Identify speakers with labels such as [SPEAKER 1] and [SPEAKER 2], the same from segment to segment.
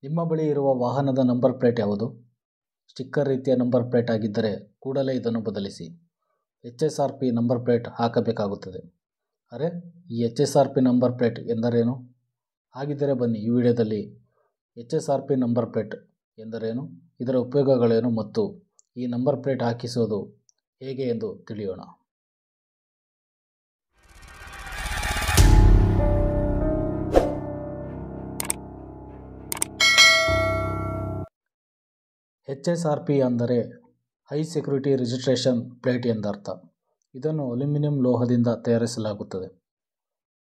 [SPEAKER 1] ನಿಮ್ಮ ಬಳಿ ಇರುವ ವಾಹನದ ನಂಬರ್ ಪ್ಲೇಟ್ ಯಾವುದು? ಸ್ಟಿಕ್ಕರ್ ರೀತಿಯ ನಂಬರ್ ಪ್ಲೇಟ್ ಆಗಿದ್ದರೆ ಕೂಡಲೇ ಇದನ್ನು ಬದಲಿಸಿ. HSRP ನಂಬರ್ ಪ್ಲೇಟ್ ಹಾಕಬೇಕಾಗುತ್ತದೆ. ಅರೆ, ಈ HSRP ನಂಬರ್ ಪ್ಲೇಟ್ ಎಂದರೇನು? ಹಾಗಿದ್ದರೆ ಬನ್ನಿ ಈ ವಿಡಿಯೋದಲ್ಲಿ HSRP ನಂಬರ್ ಪ್ಲೇಟ್ ಎಂದರೇನು, ಇದರ ಉಪಯೋಗಗಳೇನು ಮತ್ತು ಈ ನಂಬರ್ ಪ್ಲೇಟ್ ಹಾಕಿಸೋದು ಹೇಗೆ ಎಂದು ತಿಳಿಯೋಣ. HSRP ಅಂದರೆ ಹೈ ಸೆಕ್ಯೂರಿಟಿ ರಿಜಿಸ್ಟ್ರೇಷನ್ ಪ್ಲೇಟ್ ಎಂದರ್ಥ. ಇದನ್ನು ಅಲ್ಯೂಮಿನಿಯಂ ಲೋಹದಿಂದ ತಯಾರಿಸಲಾಗುತ್ತದೆ.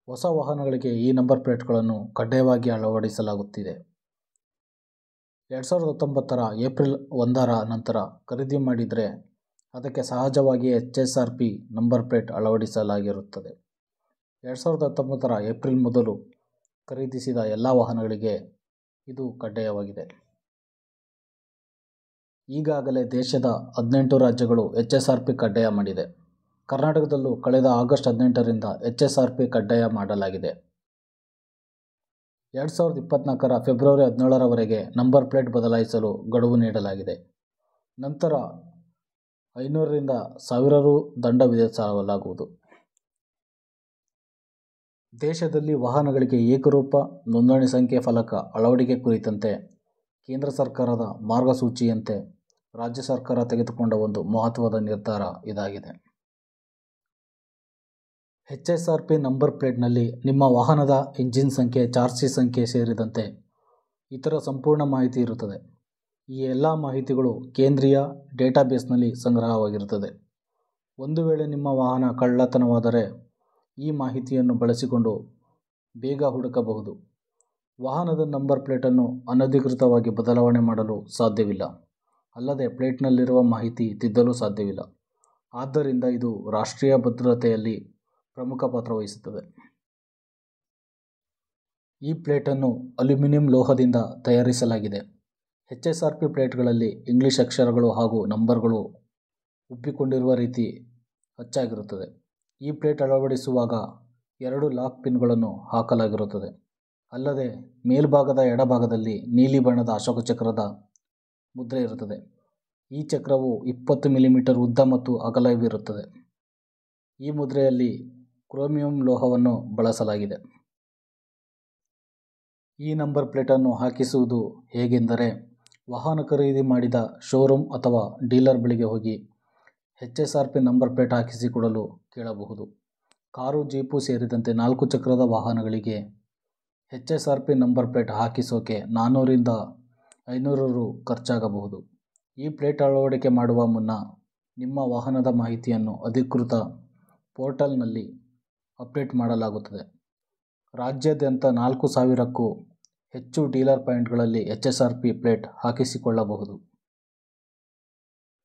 [SPEAKER 1] ಹೊಸ ವಾಹನಗಳಿಗೆ ಈ ನಂಬರ್ ಪ್ಲೇಟ್ಗಳನ್ನು ಕಡ್ಡಾಯವಾಗಿ ಅಳವಡಿಸಲಾಗುತ್ತಿದೆ. 2019 ಏಪ್ರಿಲ್ 1 ನಂತರ ಖರೀದಿ ಮಾಡಿದರೆ ಅದಕ್ಕೆ ಸಹಜವಾಗಿ HSRP ನಂಬರ್ ಪ್ಲೇಟ್ ಅಳವಡಿಸಲಾಗಿರುತ್ತದೆ. 2019 ಏಪ್ರಿಲ್ ಮೊದಲು ಖರೀದಿಸಿದ ಎಲ್ಲ ವಾಹನಗಳಿಗೆ ಇದು ಕಡ್ಡಾಯವಾಗಿದೆ. ಈಗಾಗಲೇ ದೇಶದ 18 ರಾಜ್ಯಗಳು HSRP ಕಡ್ಡಾಯ ಮಾಡಿದೆ. ಕರ್ನಾಟಕದಲ್ಲೂ ಕಳೆದ ಆಗಸ್ಟ್ 18ರಿಂದ HSRP ಕಡ್ಡಾಯ ಮಾಡಲಾಗಿದೆ. 2024 ಫೆಬ್ರವರಿ 17ರವರೆಗೆ ನಂಬರ್ ಪ್ಲೇಟ್ ಬದಲಾಯಿಸಲು ಗಡುವು ನೀಡಲಾಗಿದೆ. ನಂತರ 500 ರಿಂದ 1000 ರು ದಂಡ ವಿಧಿಸಲಾಗುವುದು. ದೇಶದಲ್ಲಿ ವಾಹನಗಳಿಗೆ ಏಕರೂಪ ನೋಂದಣಿ ಸಂಖ್ಯೆ ಫಲಕ ಅಳವಡಿಕೆ ಕುರಿತಂತೆ ಕೇಂದ್ರ ಸರ್ಕಾರದ ಮಾರ್ಗಸೂಚಿಯಂತೆ ರಾಜ್ಯ ಸರ್ಕಾರ ತೆಗೆದುಕೊಂಡ ಒಂದು ಮಹತ್ವದ ನಿರ್ಧಾರ ಇದಾಗಿದೆ. HSRP ನಂಬರ್ ಪ್ಲೇಟ್ನಲ್ಲಿ ನಿಮ್ಮ ವಾಹನದ ಇಂಜಿನ್ ಸಂಖ್ಯೆ, ಚಾರ್ಸಿ ಸಂಖ್ಯೆ ಸೇರಿದಂತೆ ಇತರ ಸಂಪೂರ್ಣ ಮಾಹಿತಿ ಇರುತ್ತದೆ. ಈ ಎಲ್ಲ ಮಾಹಿತಿಗಳು ಕೇಂದ್ರೀಯ ಡೇಟಾಬೇಸ್ನಲ್ಲಿ ಸಂಗ್ರಹವಾಗಿರುತ್ತದೆ. ಒಂದು ವೇಳೆ ನಿಮ್ಮ ವಾಹನ ಕಳ್ಳತನವಾದರೆ ಈ ಮಾಹಿತಿಯನ್ನು ಬಳಸಿಕೊಂಡು ಬೇಗ ಹುಡುಕಬಹುದು. ವಾಹನದ ನಂಬರ್ ಪ್ಲೇಟನ್ನು ಅನಧಿಕೃತವಾಗಿ ಬದಲಾವಣೆ ಮಾಡಲು ಸಾಧ್ಯವಿಲ್ಲ. ಅಲ್ಲದೆ ಪ್ಲೇಟ್ನಲ್ಲಿರುವ ಮಾಹಿತಿ ತಿದ್ದಲು ಸಾಧ್ಯವಿಲ್ಲ. ಆದ್ದರಿಂದ ಇದು ರಾಷ್ಟ್ರೀಯ ಭದ್ರತೆಯಲ್ಲಿ ಪ್ರಮುಖ ಪಾತ್ರ ವಹಿಸುತ್ತದೆ. ಈ ಪ್ಲೇಟನ್ನು ಅಲ್ಯೂಮಿನಿಯಂ ಲೋಹದಿಂದ ತಯಾರಿಸಲಾಗಿದೆ. HSRP ಪ್ಲೇಟ್ಗಳಲ್ಲಿ ಇಂಗ್ಲಿಷ್ ಅಕ್ಷರಗಳು ಹಾಗೂ ನಂಬರ್ಗಳು ಉಬ್ಬಿಕೊಂಡಿರುವ ರೀತಿ ಅಚ್ಚಾಗಿರುತ್ತದೆ. ಈ ಪ್ಲೇಟ್ ಅಳವಡಿಸುವಾಗ 2 ಲಾಕ್ ಪಿನ್ಗಳನ್ನು ಹಾಕಲಾಗಿರುತ್ತದೆ. ಅಲ್ಲದೆ ಮೇಲ್ಭಾಗದ ಎಡಭಾಗದಲ್ಲಿ ನೀಲಿ ಬಣ್ಣದ ಅಶೋಕ ಚಕ್ರದ ಮುದ್ರೆ ಇರುತ್ತದೆ. ಈ ಚಕ್ರವು 20 ಮಿಲಿಮೀಟರ್ ಉದ್ದ ಮತ್ತು ಅಗಲವಿರುತ್ತದೆ. ಈ ಮುದ್ರೆಯಲ್ಲಿ ಕ್ರೋಮಿಯಂ ಲೋಹವನ್ನು ಬಳಸಲಾಗಿದೆ. ಈ ನಂಬರ್ ಪ್ಲೇಟನ್ನು ಹಾಕಿಸುವುದು ಹೇಗೆಂದರೆ, ವಾಹನ ಖರೀದಿ ಮಾಡಿದ ಶೋರೂಮ್ ಅಥವಾ ಡೀಲರ್ ಬಳಿಗೆ ಹೋಗಿ HSRP ನಂಬರ್ ಪ್ಲೇಟ್ ಹಾಕಿಸಿಕೊಡಲು ಕೇಳಬಹುದು. ಕಾರು, ಜೀಪು ಸೇರಿದಂತೆ 4 ಚಕ್ರದ ವಾಹನಗಳಿಗೆ HSRP ನಂಬರ್ ಪ್ಲೇಟ್ ಹಾಕಿಸೋಕೆ 400 ರಿಂದ 500 ರು ಖರ್ಚಾಗಬಹುದು. ಈ ಪ್ಲೇಟ್ ಅಳವಡಿಕೆ ಮಾಡುವ ಮುನ್ನ ನಿಮ್ಮ ವಾಹನದ ಮಾಹಿತಿಯನ್ನು ಅಧಿಕೃತ ಪೋರ್ಟಲ್ನಲ್ಲಿ ಅಪ್ಡೇಟ್ ಮಾಡಲಾಗುತ್ತದೆ. ರಾಜ್ಯಾದ್ಯಂತ 4000ಕ್ಕೂ ಹೆಚ್ಚು ಡೀಲರ್ ಪಾಯಿಂಟ್ಗಳಲ್ಲಿ HSRP ಪ್ಲೇಟ್ ಹಾಕಿಸಿಕೊಳ್ಳಬಹುದು.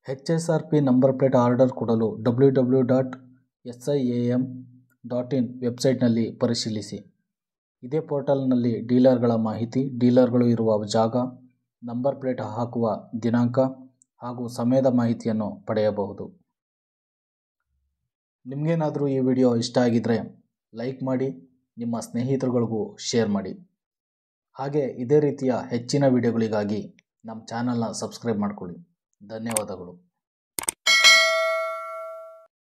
[SPEAKER 1] HSRP ನಂಬರ್ ಪ್ಲೇಟ್ ಆರ್ಡರ್ ಕೊಡಲು www.siam.in ವೆಬ್ಸೈಟ್ನಲ್ಲಿ ಪರಿಶೀಲಿಸಿ. ಇದೇ ಪೋರ್ಟಲ್ನಲ್ಲಿ ಡೀಲರ್ಗಳ ಮಾಹಿತಿ, ಡೀಲರ್ಗಳು ಇರುವ ಜಾಗ, ನಂಬರ್ ಪ್ಲೇಟ್ ಹಾಕುವ ದಿನಾಂಕ ಹಾಗೂ ಸಮಯದ ಮಾಹಿತಿಯನ್ನು ಪಡೆಯಬಹುದು. ನಿಮಗೇನಾದರೂ ಈ ವಿಡಿಯೋ ಇಷ್ಟ ಆಗಿದ್ದರೆ ಲೈಕ್ ಮಾಡಿ, ನಿಮ್ಮ ಸ್ನೇಹಿತರುಗಳಿಗೂ ಶೇರ್ ಮಾಡಿ. ಹಾಗೆ ಇದೇ ರೀತಿಯ ಹೆಚ್ಚಿನ ವಿಡಿಯೋಗಳಿಗಾಗಿ ನಮ್ಮ ಚಾನಲ್ನ ಸಬ್ಸ್ಕ್ರೈಬ್ ಮಾಡ್ಕೊಳ್ಳಿ. ಧನ್ಯವಾದಗಳು.